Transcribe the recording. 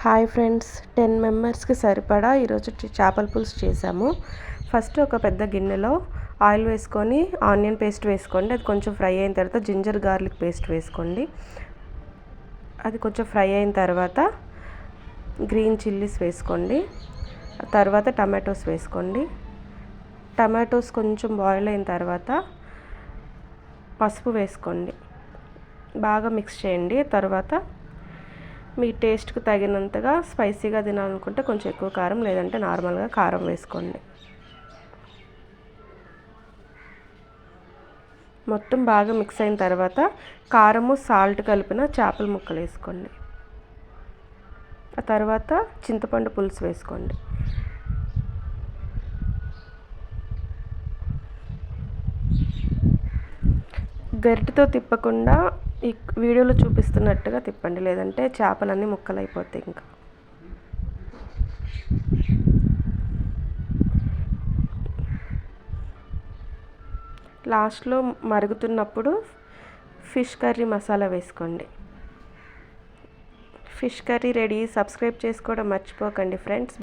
Hi friends, 10 మెంబర్స్కి సరిపడా ఈరోజు చేపల పులుసు చేసాము. ఫస్ట్ ఒక పెద్ద గిన్నెలో ఆయిల్ వేసుకొని ఆనియన్ పేస్ట్ వేసుకోండి. అది కొంచెం ఫ్రై అయిన తర్వాత జింజర్ గార్లిక్ పేస్ట్ వేసుకోండి. అది కొంచెం ఫ్రై అయిన తర్వాత గ్రీన్ చిల్లీస్ వేసుకోండి. తర్వాత టమాటోస్ వేసుకోండి. టమాటోస్ కొంచెం బాయిల్ అయిన తర్వాత పసుపు వేసుకోండి. బాగా మిక్స్ చేయండి. తర్వాత మీ టేస్ట్కి తగినంతగా స్పైసీగా తినాలనుకుంటే కొంచెం ఎక్కువ కారం, లేదంటే నార్మల్గా కారం వేసుకోండి. మొత్తం బాగా మిక్స్ అయిన తర్వాత కారము సాల్ట్ కలిపిన చేపల ముక్కలు వేసుకోండి. ఆ తర్వాత చింతపండు పులుసు వేసుకోండి. గరిటెతో తిప్పకుండా ఈ వీడియోలో చూపిస్తున్నట్టుగా తిప్పండి, లేదంటే చేపలన్నీ ముక్కలు అయిపోతాయి. ఇంకా లాస్ట్లో మరుగుతున్నప్పుడు ఫిష్ కర్రీ మసాలా వేసుకోండి. Fish curry ready. సబ్స్క్రైబ్ చేసుకోవడం మర్చిపోకండి ఫ్రెండ్స్.